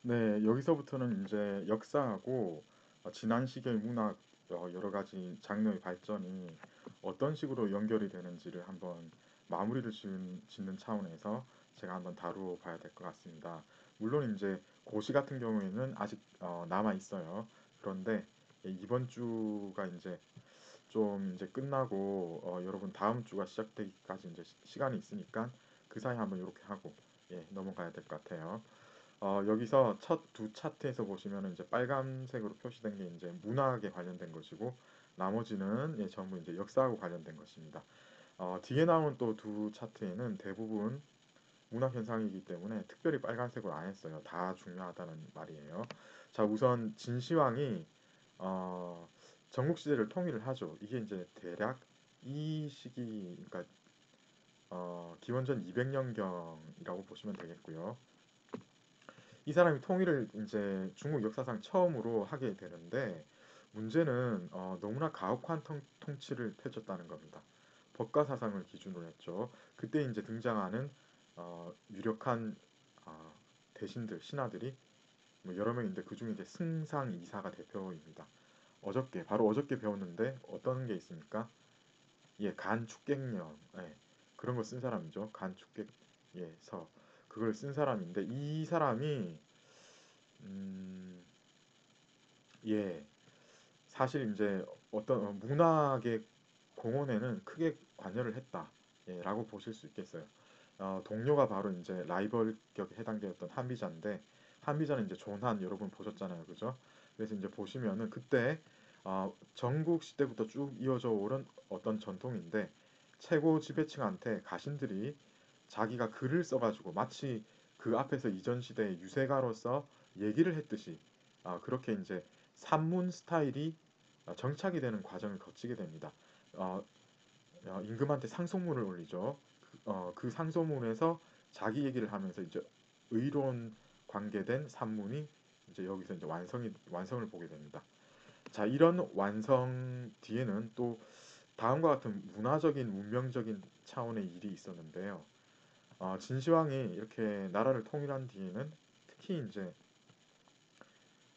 네, 여기서부터는 이제 역사하고 지난 시기의 문학 여러 가지 장르의 발전이 어떤 식으로 연결이 되는지를 한번 마무리를 짓는 차원에서 제가 한번 다루어 봐야 될 것 같습니다. 물론 이제 고시 같은 경우에는 아직 남아 있어요. 그런데 이번 주가 이제 좀 이제 끝나고 여러분 다음 주가 시작되기까지 이제 시간이 있으니까 그 사이 한번 이렇게 하고 넘어가야 될 것 같아요. 여기서 첫 두 차트에서 보시면 이제 빨간색으로 표시된 게 이제 문학에 관련된 것이고 나머지는 전부 이제 역사하고 관련된 것입니다. 뒤에 나온 또 두 차트에는 대부분 문학 현상이기 때문에 특별히 빨간색으로 안 했어요. 다 중요하다는 말이에요. 자, 우선 진시황이 어, 전국 시대를 통일을 하죠. 이게 이제 대략 이 시기, 그러니까 기원전 200년경이라고 보시면 되겠고요. 이 사람이 통일을 이제 중국 역사상 처음으로 하게 되는데 문제는 너무나 가혹한 통치를 펼쳤다는 겁니다. 법가 사상을 기준으로 했죠. 그때 이제 등장하는 유력한 어, 대신들, 신하들이 뭐 여러 명인데 그 중에 이제 승상 이사가 대표입니다. 바로 어저께 배웠는데 어떤 게 있습니까? 예, 간축객령, 그런 거 쓴 사람이죠. 간축객, 서 그걸 쓴 사람인데 이 사람이 음, 예, 사실 이제 어떤 문학의 공헌에는 크게 관여를 했다. 라고 보실 수 있겠어요. 동료가 바로 이제 라이벌격에 해당되었던 한비자인데 한비자는 이제 조난 여러분 보셨잖아요, 그죠? 그래서 이제 보시면은 그때 전국 시대부터 쭉 이어져 오른 어떤 전통인데 최고 지배층한테 가신들이 자기가 글을 써가지고 마치 그 앞에서 이전 시대의 유세가로서 얘기를 했듯이 그렇게 이제 산문 스타일이 정착이 되는 과정을 거치게 됩니다. 어, 임금한테 상소문을 올리죠. 그 상소문에서 자기 얘기를 하면서 이제 의론 관계된 산문이 이제 여기서 이제 완성을 보게 됩니다. 자, 이런 완성 뒤에는 또 다음과 같은 문화적인 문명적인 차원의 일이 있었는데요. 진시황이 이렇게 나라를 통일한 뒤에는 특히 이제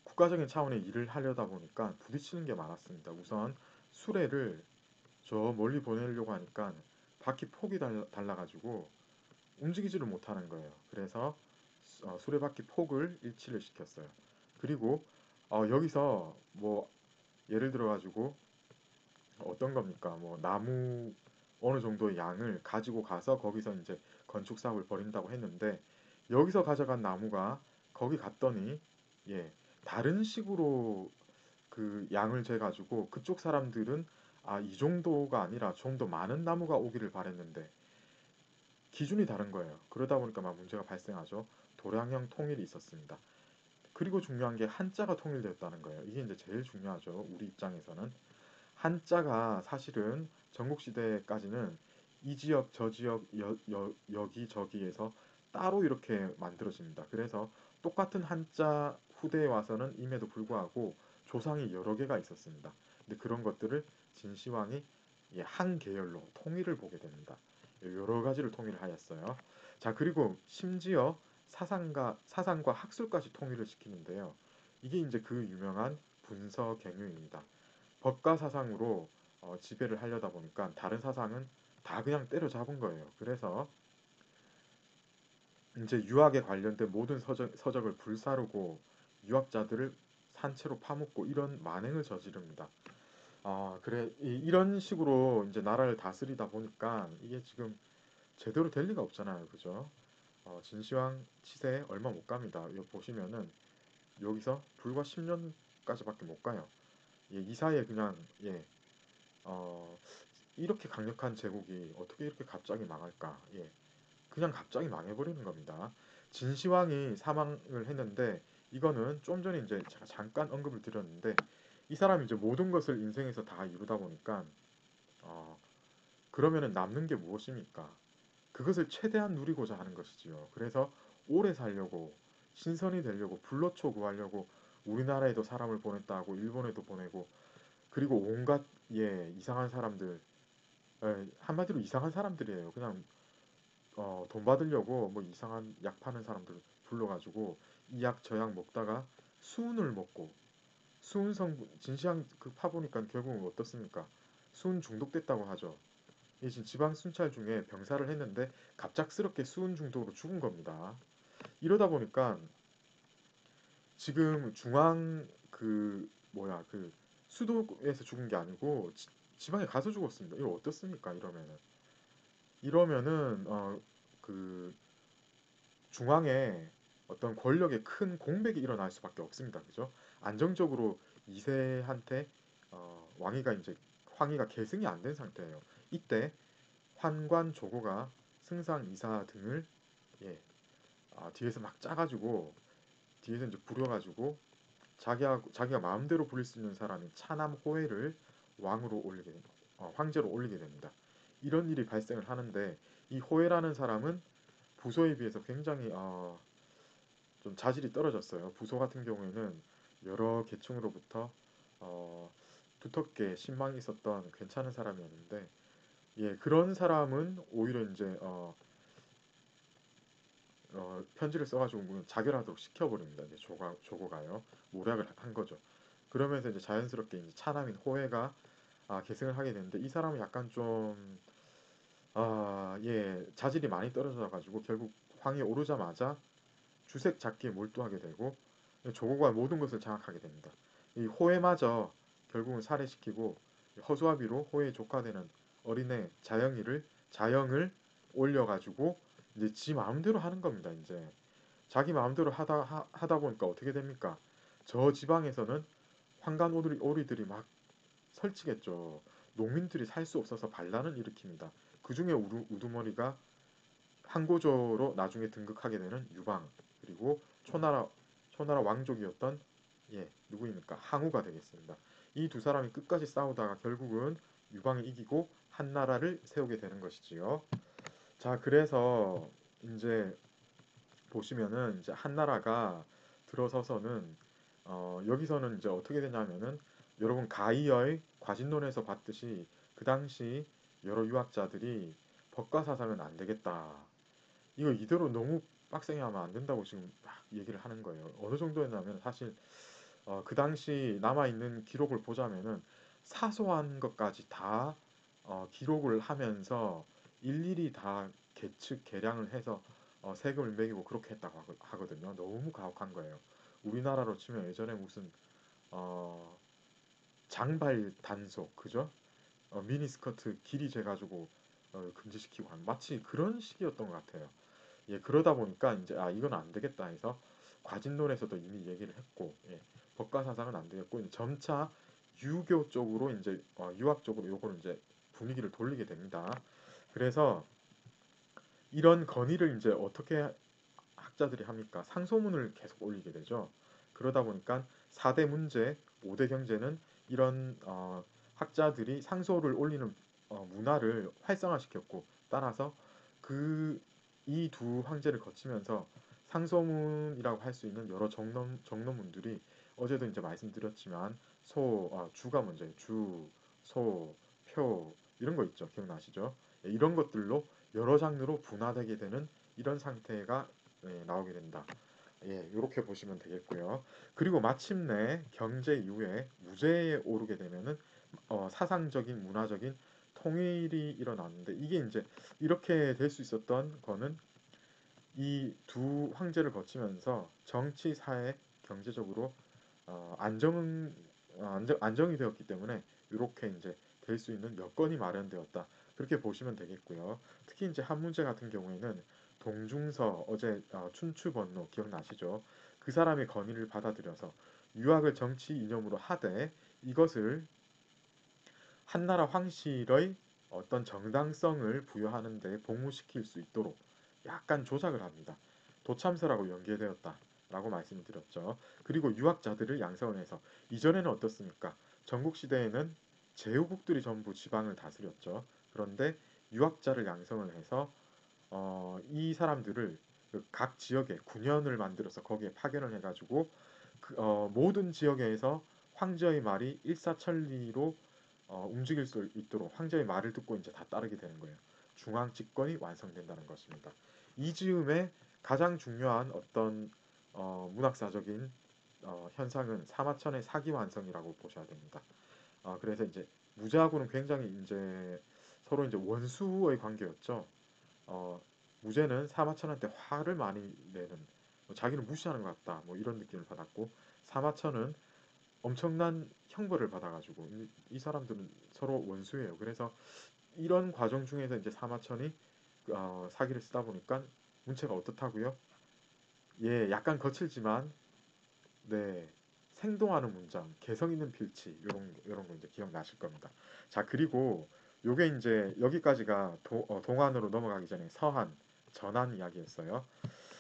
국가적인 차원의 일을 하려다 보니까 부딪히는 게 많았습니다. 우선 수레를 저 멀리 보내려고 하니까 바퀴 폭이 달라가지고 움직이지를 못하는 거예요. 그래서 수레바퀴 폭을 일치를 시켰어요. 그리고 여기서 뭐 예를 들어 가지고 어떤 겁니까? 뭐 나무 어느 정도의 양을 가지고 가서 거기서 이제 건축 사업을 벌인다고 했는데 여기서 가져간 나무가 거기 갔더니 예 다른 식으로 그 양을 재가지고 그쪽 사람들은 이 정도가 아니라 좀 더 많은 나무가 오기를 바랬는데 기준이 다른 거예요. 그러다 보니까 막 문제가 발생하죠. 도량형 통일이 있었습니다. 그리고 중요한 게 한자가 통일되었다는 거예요. 이게 이제 제일 중요하죠. 우리 입장에서는. 한자가 사실은 전국시대까지는 이 지역, 저 지역, 여기, 저기에서 따로 이렇게 만들어집니다. 그래서 똑같은 한자 후대에 와서는 임에도 불구하고 조상이 여러 개가 있었습니다. 근데 그런 것들을 진시황이 한 계열로 통일을 보게 됩니다. 여러 가지를 통일을 하였어요. 자, 그리고 심지어 사상과 학술까지 통일을 시키는데요. 이게 이제 그 유명한 분서갱유입니다. 법가 사상으로 지배를 하려다 보니까 다른 사상은 다 그냥 때려잡은 거예요. 그래서 이제 유학에 관련된 모든 서적을 불사르고 유학자들을 산채로 파묻고 이런 만행을 저지릅니다. 그래 이런 식으로 이제 나라를 다스리다 보니까 이게 지금 제대로 될 리가 없잖아요, 그죠? 진시황 치세에 얼마 못 갑니다. 여기 보시면은 여기서 불과 10년까지밖에 못 가요. 이 사이에 그냥 어, 이렇게 강력한 제국이 어떻게 이렇게 갑자기 망할까? 그냥 갑자기 망해버리는 겁니다. 진시황이 사망을 했는데 이거는 좀 전에 이제 제가 잠깐 언급을 드렸는데 이 사람이 이제 모든 것을 인생에서 다 이루다 보니까 어, 그러면은 남는 게 무엇입니까? 그것을 최대한 누리고자 하는 것이지요. 그래서 오래 살려고 신선이 되려고 불로초 구하려고 우리나라에도 사람을 보냈다고 일본에도 보내고 그리고 온갖 이상한 사람들 한마디로 이상한 사람들이에요. 그냥 돈 받으려고 뭐 이상한 약 파는 사람들 불러가지고 이 약 저 약 먹다가 수은을 먹고 수은 성분 진시황 그 파보니까 결국은 어떻습니까? 수은 중독됐다고 하죠. 이 지금 지방 순찰 중에 병사를 했는데 갑작스럽게 수은 중독으로 죽은 겁니다. 이러다 보니까 지금 중앙 그 뭐야 그 수도에서 죽은 게 아니고 지방에 가서 죽었습니다. 이거 어떻습니까? 이러면은 그 중앙에 어떤 권력의 큰 공백이 일어날 수밖에 없습니다. 그죠? 안정적으로 2세한테 왕위가 이제 황위가 계승이 안 된 상태예요. 이때 환관 조고가 승상 이사 등을 예, 뒤에서 막 짜가지고 뒤에서 이제 부려가지고 자기가 마음대로 부릴 수 있는 사람인 차남 호해를 왕으로 황제로 올리게 됩니다. 이런 일이 발생을 하는데 이 호해라는 사람은 부소에 비해서 굉장히 좀 자질이 떨어졌어요. 부소 같은 경우에는 여러 계층으로부터 어, 두텁게 신망이 있었던 괜찮은 사람이었는데 예, 그런 사람은 오히려 이제 편지를 써가지고 자결하도록 시켜버립니다. 이제 조고가요. 모략을 한 거죠. 그러면서 이제 자연스럽게 이제 차남인 호해가 계승을 하게 되는데 이 사람은 약간 좀 예, 자질이 많이 떨어져가지고 결국 황위에 오르자마자 주색 잡기에 몰두하게 되고 조고가 모든 것을 장악하게 됩니다. 이 호해마저 결국은 살해시키고 허수아비로 호해의 조카되는 어린애 자영을 올려가지고 이제 지 마음대로 하는 겁니다. 이제 자기 마음대로 하다 보니까 어떻게 됩니까? 저 지방에서는 황간 오리들이 막 설치겠죠. 농민들이 살 수 없어서 반란을 일으킵니다. 그 중에 우두머리가 항고조로 나중에 등극하게 되는 유방 그리고 초나라 왕족이었던 예 누구입니까? 항우가 되겠습니다. 이 두 사람이 끝까지 싸우다가 결국은 유방이 이기고 한나라를 세우게 되는 것이지요. 자 그래서 이제 보시면은 이제 한나라가 들어서서는 여기서는 이제 어떻게 되냐면은 여러분 가이어의 과진론에서 봤듯이 그 당시 여러 유학자들이 법과 사상은 안 되겠다. 이거 이대로 너무 빡세게 하면 안 된다고 지금 막 얘기를 하는 거예요. 어느 정도였냐면 사실 그 당시 남아있는 기록을 보자면은 사소한 것까지 다 기록을 하면서 일일이 다 계측 계량을 해서 세금을 매기고 그렇게 했다고 하거든요. 너무 가혹한 거예요. 우리나라로 치면 예전에 무슨 어, 장발 단속 그죠? 미니스커트 길이 재가지고 금지시키고 한 마치 그런 식이었던 것 같아요. 예, 그러다 보니까 이제 이건 안 되겠다 해서 과진론에서도 이미 얘기를 했고 예, 법과 사상은 안 되겠고 이제 점차 유교 쪽으로 이제 유학 쪽으로 요거는 이제 분위기를 돌리게 됩니다. 그래서 이런 건의를 이제 어떻게 학자들이 합니까? 상소문을 계속 올리게 되죠. 그러다 보니까 4대 문제, 5대 경제는 이런 학자들이 상소를 올리는 문화를 활성화시켰고 따라서 그 이 두 황제를 거치면서 상소문이라고 할 수 있는 여러 정론문들이 어제도 이제 말씀드렸지만 주가 먼저예요. 주, 소, 표 이런 거 있죠. 기억나시죠? 예, 이런 것들로 여러 장르로 분화되게 되는 이런 상태가 나오게 된다. 예, 이렇게 보시면 되겠고요. 그리고 마침내 경제 이후에 무제에 오르게 되면은 사상적인 문화적인 통일이 일어났는데 이게 이제 이렇게 될 수 있었던 거는 이 두 황제를 거치면서 정치, 사회, 경제적으로 안정이 되었기 때문에 이렇게 이제 될 수 있는 여건이 마련되었다. 그렇게 보시면 되겠고요. 특히 이제 한 문제 같은 경우에는 동중서 어제 춘추번노 기억나시죠? 그 사람의 건의를 받아들여서 유학을 정치 이념으로 하되 이것을 한나라 황실의 어떤 정당성을 부여하는 데 복무시킬 수 있도록 약간 조작을 합니다. 도참서라고 연계되었다라고 말씀을 드렸죠. 그리고 유학자들을 양성을 해서 이전에는 어떻습니까? 전국시대에는 제후국들이 전부 지방을 다스렸죠. 그런데 유학자를 양성을 해서 이 사람들을 그각 지역에 군현을 만들어서 거기에 파견을 해가지고 모든 지역에서 황제의 말이 일사천리로 움직일 수 있도록 황제의 말을 듣고 이제 다 따르게 되는 거예요. 중앙 집권이 완성된다는 것입니다. 이 즈음에 가장 중요한 어떤 문학사적인 현상은 사마천의 사기 완성이라고 보셔야 됩니다. 그래서 이제 무제하고는 굉장히 이제 서로 이제 원수의 관계였죠. 어, 무제는 사마천한테 화를 많이 내는, 뭐 자기를 무시하는 것 같다, 뭐 이런 느낌을 받았고, 사마천은 엄청난 형벌을 받아가지고 이 사람들은 서로 원수예요. 그래서 이런 과정 중에서 이제 사마천이 사기를 쓰다 보니까 문체가 어떻다고요? 예, 약간 거칠지만 네, 생동하는 문장, 개성 있는 필치 이런 거 이제 기억나실 겁니다. 자, 그리고 요게 이제 여기까지가 동안으로 넘어가기 전에 서한, 전한 이야기였어요.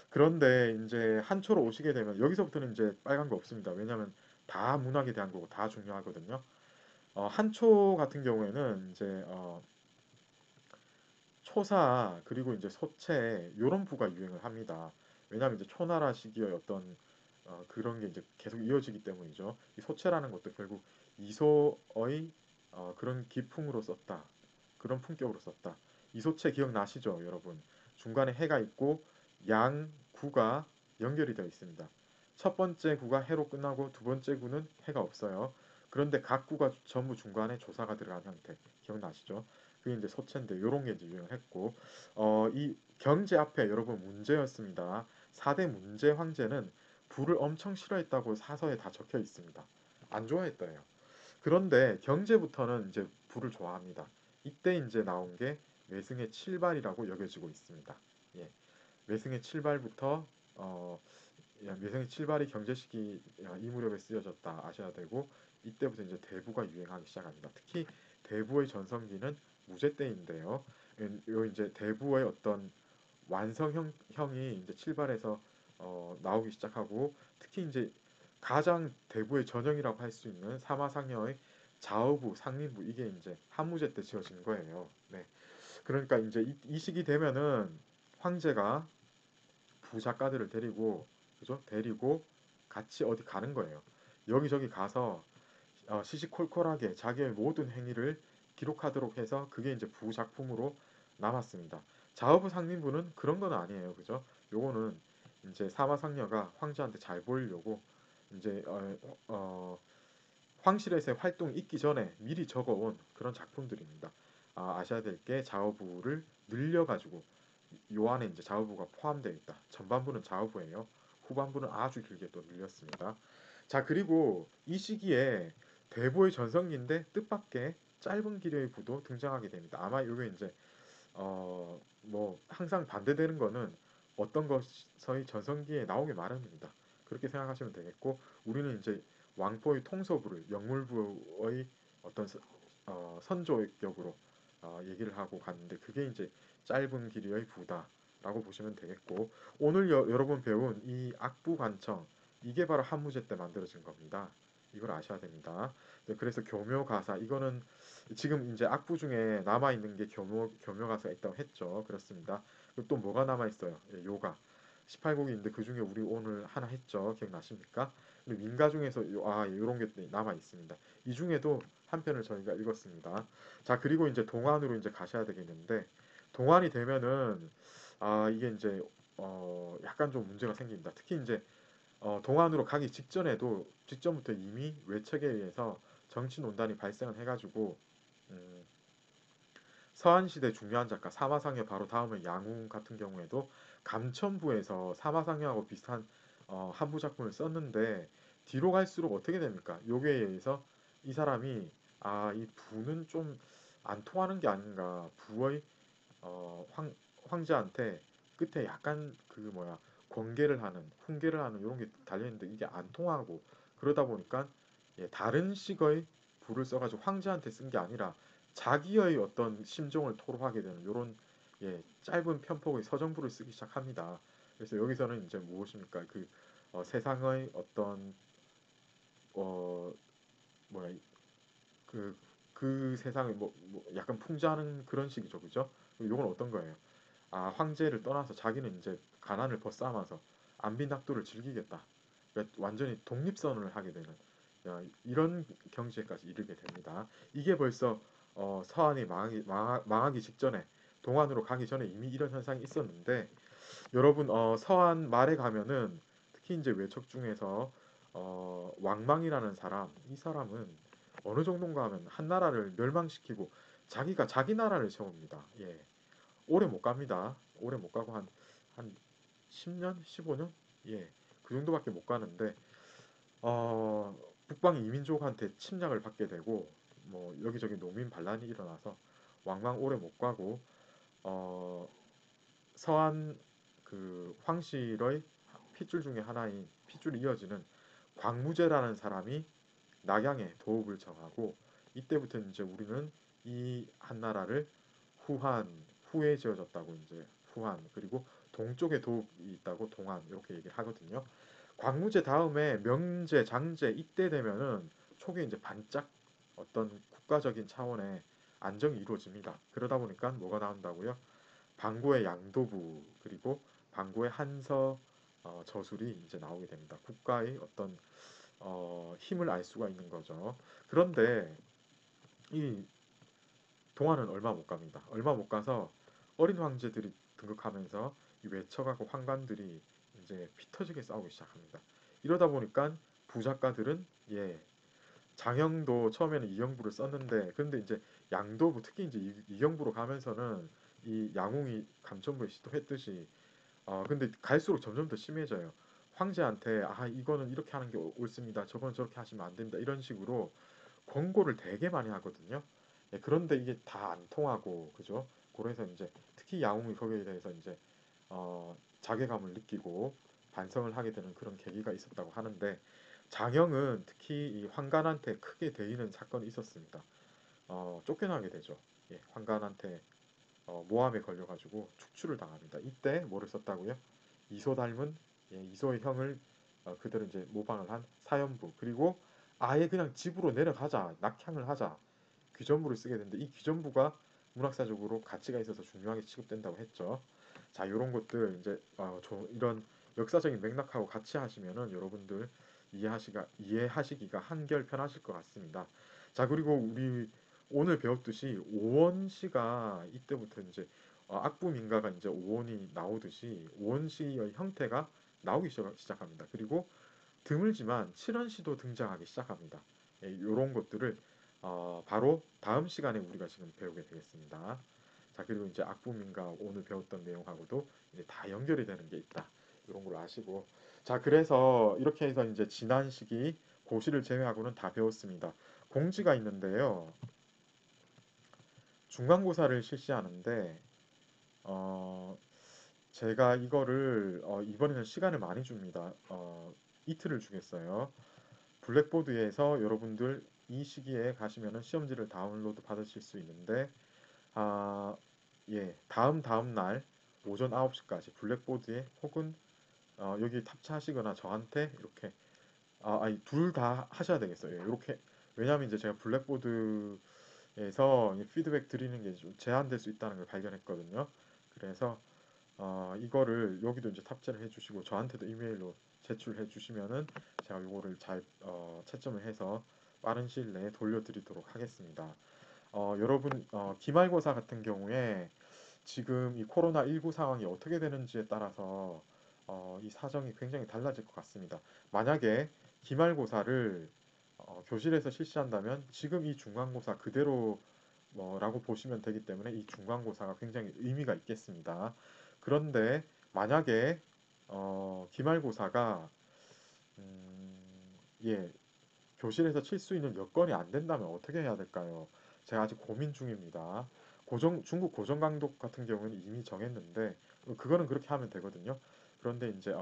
그런데 이제 한초로 오시게 되면 여기서부터는 이제 빨간 거 없습니다. 왜냐하면 다 문학에 대한 거고 다 중요하거든요. 한초 같은 경우에는 이제 초사 그리고 이제 소체 요런 부가 유행을 합니다. 왜냐하면 이제 초나라 시기의 어떤 그런 게 이제 계속 이어지기 때문이죠. 이 소체라는 것도 결국 이소의 그런 기풍으로 썼다. 그런 품격으로 썼다. 이소체 기억나시죠, 여러분? 중간에 해가 있고 양 구가 연결이 되어 있습니다. 첫 번째 구가 해로 끝나고 두 번째 구는 해가 없어요. 그런데 각 구가 전부 중간에 조사가 들어간 형태 기억나시죠? 그게 이제 소체인데 요런 게 이제 유행을 했고 이 경제 앞에 여러분 문제였습니다. 4대 문제 황제는 불을 엄청 싫어했다고 사서에 다 적혀 있습니다. 안 좋아했다요. 그런데 경제부터는 이제 불을 좋아합니다. 이때 이제 나온 게 외승의 칠발이라고 여겨지고 있습니다. 예, 외승의 칠발부터 어, 외승의 칠발이 경제식이 이 무렵에 쓰여졌다 아셔야 되고 이때부터 이제 대부가 유행하기 시작합니다. 특히 대부의 전성기는 무제 때인데요. 요 이제 대부의 어떤 완성형이 이제 칠발에서 나오기 시작하고 특히 이제 가장 대부의 전형이라고 할 수 있는 사마상여의 좌우부, 상민부 이게 이제 한무제 때 지어진 거예요. 네. 그러니까 이제 이 시기 되면은 황제가 부작가들을 데리고 그죠? 데리고 같이 어디 가는 거예요. 여기저기 가서 시시콜콜하게 자기의 모든 행위를 기록하도록 해서 그게 이제 부작품으로 남았습니다. 자어부 상민부는 그런 건 아니에요. 그죠? 요거는 이제 사마상녀가 황제한테 잘 보이려고 이제 황실에서의 활동이 있기 전에 미리 적어온 그런 작품들입니다. 아셔야 될 게 자어부를 늘려가지고 요 안에 이제 좌우부가 포함되어 있다. 전반부는 좌우부예요. 후반부는 아주 길게 또 늘렸습니다. 자, 그리고 이 시기에 대보의 전성기인데 뜻밖의 짧은 길이의 부도 등장하게 됩니다. 아마 이게 이제 뭐 항상 반대되는 거는 어떤 것의 전성기에 나오게 마련입니다. 그렇게 생각하시면 되겠고 우리는 이제 왕포의 통서부를 영물부의 어떤 선조격으로 얘기를 하고 갔는데 그게 이제 짧은 길이의 부다라고 보시면 되겠고 오늘 여러분 배운 이 악부관청 이게 바로 한무제 때 만들어진 겁니다. 이걸 아셔야 됩니다. 네, 그래서 교묘가사 이거는 지금 이제 악부 중에 남아 있는 게 교묘가사가 있다고 했죠. 그렇습니다. 그리고 또 뭐가 남아 있어요? 예, 요가 18곡인데 그 중에 우리 오늘 하나 했죠. 기억나십니까? 그리고 민가 중에서 이런 게 남아 있습니다. 이 중에도 한 편을 저희가 읽었습니다. 자, 그리고 이제 동안으로 이제 가셔야 되겠는데 동안이 되면은 이게 이제 약간 좀 문제가 생깁니다. 특히 이제 동안으로 가기 직전부터 이미 외척에 의해서 정치 논란이 발생을 해가지고 음, 서한시대 중요한 작가 사마상의 바로 다음은 양웅 같은 경우에도 감천부에서 사마상회하고 비슷한 한부 작품을 썼는데 뒤로 갈수록 어떻게 됩니까? 요게 의해서 이 사람이 이 부는 좀 안 통하는 게 아닌가 부의 황제한테 끝에 약간 그 뭐야 권계를 하는 훈계를 하는 이런 게 달려있는데 이게 안 통하고 그러다 보니까 다른 식의 부를 써가지고 황제한테 쓴 게 아니라 자기의 어떤 심정을 토로하게 되는 이런 짧은 편폭의 서정부를 쓰기 시작합니다. 그래서 여기서는 이제 무엇입니까? 그 세상의 어떤 어 뭐야 그, 그 세상을 뭐 약간 풍자하는 그런 식이죠, 그죠? 이건 어떤 거예요? 황제를 떠나서 자기는 이제 가난을 벗삼아서 안빈낙도를 즐기겠다. 그러니까 완전히 독립선언을 하게 되는 이런 경지에까지 이르게 됩니다. 이게 벌써 서한이 망하기 직전에 동안으로 가기 전에 이미 이런 현상이 있었는데 여러분 서한 말에 가면은 특히 이제 외척 중에서 왕망이라는 사람, 이 사람은 어느 정도인가 하면 한 나라를 멸망시키고 자기가 자기 나라를 세웁니다. 예. 오래 못 갑니다. 오래 못 가고 한 10년, 15년? 예. 그 정도밖에 못 가는데 북방 이민족한테 침략을 받게 되고 뭐 여기저기 농민 반란이 일어나서 왕망 오래 못 가고 어, 서한 그 황실의 핏줄 중에 하나인 핏줄이 이어지는 광무제라는 사람이 낙양에 도읍을 정하고 이때부터 이제 우리는 이 한나라를 후한 후에 지어졌다고 이제 후한 그리고 동쪽에 도읍이 있다고 동한 이렇게 얘기를 하거든요. 광무제 다음에 명제, 장제 이때 되면은 초기에 이제 반짝 어떤 국가적인 차원의 안정이 이루어집니다. 그러다 보니까 뭐가 나온다고요? 방고의 양도부 그리고 방고의 한서 저술이 이제 나오게 됩니다. 국가의 어떤 힘을 알 수가 있는 거죠. 그런데 이 동안은 얼마 못 갑니다. 얼마 못 가서 어린 황제들이 등극하면서 이 외척하고 황관들이 이제 피 터지게 싸우기 시작합니다. 이러다 보니까 부작가들은 장영도 처음에는 이영부를 썼는데 근데 이제 양도부 특히 이제 이영부로 가면서는 이 양웅이 감천부에 시도했듯이 근데 갈수록 점점 더 심해져요. 황제한테 이거는 이렇게 하는 게 옳습니다. 저건 저렇게 하시면 안 됩니다. 이런 식으로 권고를 되게 많이 하거든요. 그런데 이게 다 안 통하고 그죠? 그래서 이제 특히 야옹이 거기에 대해서 이제 자괴감을 느끼고 반성을 하게 되는 그런 계기가 있었다고 하는데 장영은 특히 이 환관한테 크게 대이는 사건이 있었습니다. 쫓겨나게 되죠. 환관한테 모함에 걸려가지고 축출을 당합니다. 이때 뭐를 썼다고요? 이소 닮은 이소의 형을 그대로 이제 모방을 한 사연부 그리고 아예 그냥 집으로 내려가자 낙향을 하자 귀전부를 쓰게 되는데 이 귀전부가 문학사적으로 가치가 있어서 중요하게 취급된다고 했죠. 자 이런 것들 이제 이런 역사적인 맥락하고 같이 하시면은 여러분들 이해하시기가 한결 편하실 것 같습니다. 자 그리고 우리 오늘 배웠듯이 오원시가 이때부터 이제 악부민가가 이제 오원이 나오듯이 오원시의 형태가 나오기 시작합니다. 그리고 드물지만 칠원시도 등장하기 시작합니다. 이런 것들을 바로 다음 시간에 우리가 지금 배우게 되겠습니다. 자 그리고 이제 악부민가 오늘 배웠던 내용하고도 이제 다 연결이 되는 게 있다. 이런 걸 아시고 자 그래서 이렇게 해서 이제 지난 시기 고시를 제외하고는 다 배웠습니다. 공지가 있는데요. 중간고사를 실시하는데 어, 제가 이거를 이번에는 시간을 많이 줍니다. 이틀을 주겠어요. 블랙보드에서 여러분들 이 시기에 가시면은 시험지를 다운로드 받으실 수 있는데 다음 날 오전 9시까지 블랙보드에 혹은 여기 탑재하시거나 저한테 이렇게 아니 둘 다 하셔야 되겠어요. 이렇게 왜냐하면 이제 제가 블랙보드에서 피드백 드리는 게 좀 제한될 수 있다는 걸 발견했거든요. 그래서 이거를 여기도 이제 탑재를 해주시고 저한테도 이메일로 제출해 주시면은 제가 이거를 잘 채점을 해서 빠른 시일 내에 돌려드리도록 하겠습니다. 여러분 기말고사 같은 경우에 지금 이 코로나19 상황이 어떻게 되는지에 따라서 이 사정이 굉장히 달라질 것 같습니다. 만약에 기말고사를 교실에서 실시한다면 지금 이 중간고사 그대로 라고 보시면 되기 때문에 이 중간고사가 굉장히 의미가 있겠습니다. 그런데 만약에 기말고사가 예, 교실에서 칠 수 있는 여건이 안 된다면 어떻게 해야 될까요? 제가 아직 고민 중입니다. 중국 고정강독 같은 경우는 이미 정했는데 그거는 그렇게 하면 되거든요. 그런데 이제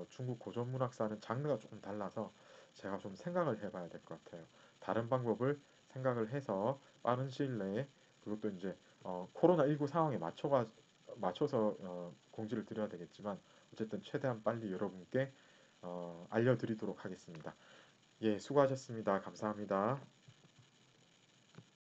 중국 고전문학사는 장르가 조금 달라서 제가 좀 생각을 해봐야 될 것 같아요. 다른 방법을 생각을 해서 빠른 시일 내에 그것도 이제 코로나19 상황에 맞춰서 공지를 드려야 되겠지만 어쨌든 최대한 빨리 여러분께 알려드리도록 하겠습니다. 수고하셨습니다. 감사합니다.